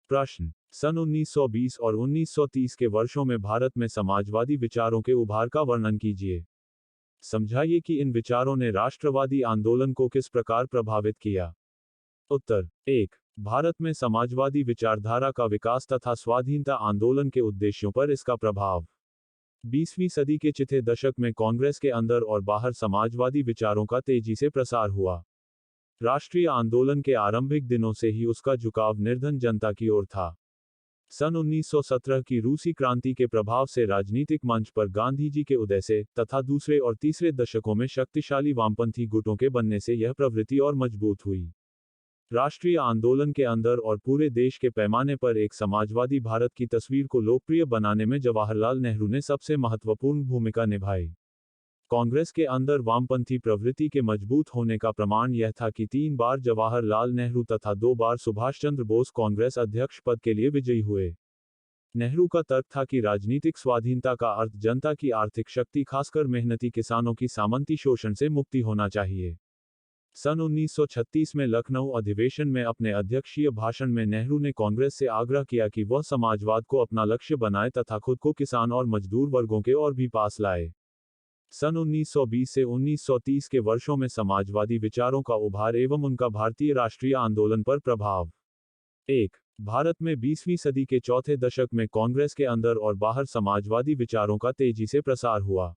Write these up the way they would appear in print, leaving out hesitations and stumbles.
प्रश्न। सन 1920 और 1930 के वर्षों में भारत में समाजवादी विचारों के उभार का वर्णन कीजिए। समझाइए कि इन विचारों ने राष्ट्रवादी आंदोलन को किस प्रकार प्रभावित किया। उत्तर। 1। भारत में समाजवादी विचारधारा का विकास तथा स्वाधीनता आंदोलन के उद्देश्यों पर इसका प्रभाव। 20वीं सदी के चौथे दशक में कांग्रेस के अंदर और बाहर समाजवादी विचारों का तेजी से प्रसार हुआ। राष्ट्रीय आंदोलन के आरंभिक दिनों से ही उसका झुकाव निर्धन जनता की ओर था। सन 1917 की रूसी क्रांति के प्रभाव से राजनीतिक मंच पर गांधी जी के उदय से तथा दूसरे और तीसरे दशकों में शक्तिशाली वामपंथी गुटों के बनने से यह प्रवृत्ति और मजबूत हुई। राष्ट्रीय आंदोलन के अंदर और पूरे देश के पैमाने पर एक समाजवादी भारत की तस्वीर को लोकप्रिय बनाने में जवाहरलाल नेहरू ने सबसे महत्वपूर्ण भूमिका निभाई। कांग्रेस के अंदर वामपंथी प्रवृत्ति के मजबूत होने का प्रमाण यह था कि 3 बार जवाहरलाल नेहरू तथा 2 बार सुभाष चंद्र बोस कांग्रेस अध्यक्ष पद के लिए विजयी हुए। नेहरू का तर्क था कि राजनीतिक स्वाधीनता का अर्थ जनता की आर्थिक शक्ति, खासकर मेहनती किसानों की सामंती शोषण से मुक्ति होना चाहिए। सन 1936 में लखनऊ अधिवेशन में अपने अध्यक्षीय भाषण में नेहरू ने कांग्रेस से आग्रह किया कि वह समाजवाद को अपना लक्ष्य बनाए तथा खुद को किसान और मजदूर वर्गों के और भी पास लाए। सन 1920 से 1930 के वर्षों में समाजवादी विचारों का उभार एवं उनका भारतीय राष्ट्रीय आंदोलन पर प्रभाव। 1। भारत में 20वीं सदी के चौथे दशक में कांग्रेस के अंदर और बाहर समाजवादी विचारों का तेजी से प्रसार हुआ।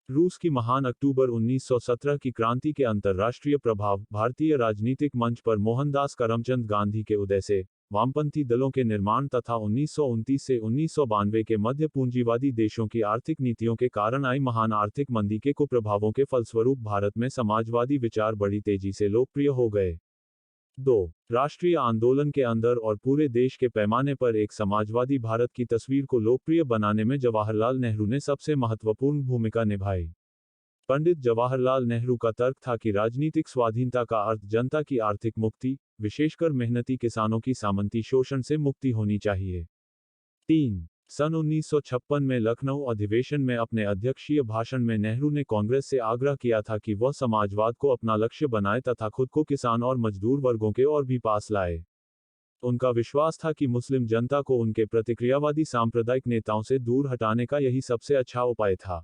रूस की महान अक्टूबर 1917 की क्रांति के अंतर्राष्ट्रीय प्रभाव, भारतीय राजनीतिक मंच पर मोहनदास करमचंद गांधी के उदय से, वामपंथी दलों के निर्माण तथा 1929 से 1992 के मध्य पूंजीवादी देशों की आर्थिक नीतियों के कारण आई महान आर्थिक मंदी के कुप्रभावों के फलस्वरूप भारत में समाजवादी विचार बड़ी तेजी से लोकप्रिय हो गए। 2। राष्ट्रीय आंदोलन के अंदर और पूरे देश के पैमाने पर एक समाजवादी भारत की तस्वीर को लोकप्रिय बनाने में जवाहरलाल नेहरू ने सबसे महत्वपूर्ण भूमिका निभाई। पंडित जवाहरलाल नेहरू का तर्क था कि राजनीतिक स्वाधीनता का अर्थ जनता की आर्थिक मुक्ति, विशेषकर मेहनती किसानों की सामंती शोषण से मुक्ति होनी चाहिए। 3। सन 1956 में लखनऊ अधिवेशन में अपने अध्यक्षीय भाषण में नेहरू ने कांग्रेस से आग्रह किया था कि वह समाजवाद को अपना लक्ष्य बनाए तथा खुद को किसान और मजदूर वर्गों के और भी पास लाए। उनका विश्वास था कि मुस्लिम जनता को उनके प्रतिक्रियावादी सांप्रदायिक नेताओं से दूर हटाने का यही सबसे अच्छा उपाय था।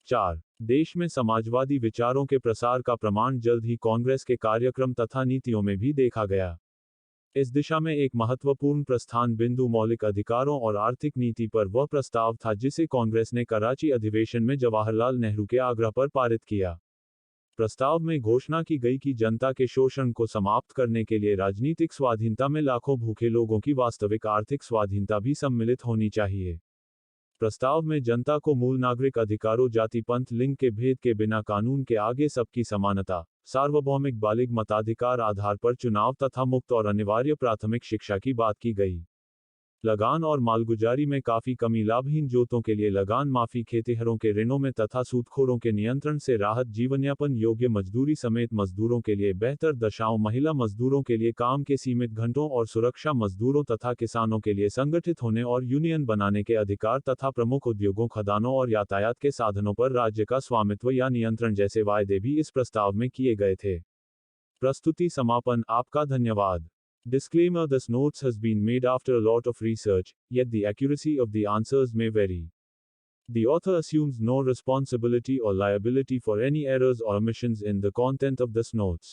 4। देश में समाजवादी विचारों के प्रसार का प्रमाण जल्द ही कांग्रेस के कार्यक्रम तथा नीतियों में भी देखा गया। इस दिशा में एक महत्वपूर्ण प्रस्थान बिंदु मौलिक अधिकारों और आर्थिक नीति पर वह प्रस्ताव था जिसे कांग्रेस ने कराची अधिवेशन में जवाहरलाल नेहरू के आग्रह पर पारित किया। प्रस्ताव में घोषणा की गई कि जनता के शोषण को समाप्त करने के लिए राजनीतिक स्वाधीनता में लाखों भूखे लोगों की वास्तविक आर्थिक स्वाधीनता भी सम्मिलित होनी चाहिए। प्रस्ताव में जनता को मूल नागरिक अधिकारों, जाति, पंथ, लिंग के भेद के बिना कानून के आगे सबकी समानता, सार्वभौमिक बालिग मताधिकार आधार पर चुनाव तथा मुक्त और अनिवार्य प्राथमिक शिक्षा की बात की गई। लगान और मालगुजारी में काफी कमी, लाभहीन जोतों के लिए लगान माफी, खेतिहरों के ऋणों में तथा सूदखोरों के नियंत्रण से राहत, जीवनयापन योग्य मजदूरी समेत मजदूरों के लिए बेहतर दशाओं, महिला मजदूरों के लिए काम के सीमित घंटों और सुरक्षा, मजदूरों तथा किसानों के लिए संगठित होने और यूनियन बनाने के अधिकार तथा प्रमुख उद्योगों, खदानों और यातायात के साधनों पर राज्य का स्वामित्व या नियंत्रण जैसे वायदे भी इस प्रस्ताव में किए गए थे। प्रस्तुति समापन। आपका धन्यवाद। Disclaimer: This notes has been made after a lot of research, yet the accuracy of the answers may vary. The author assumes no responsibility or liability for any errors or omissions in the content of this notes.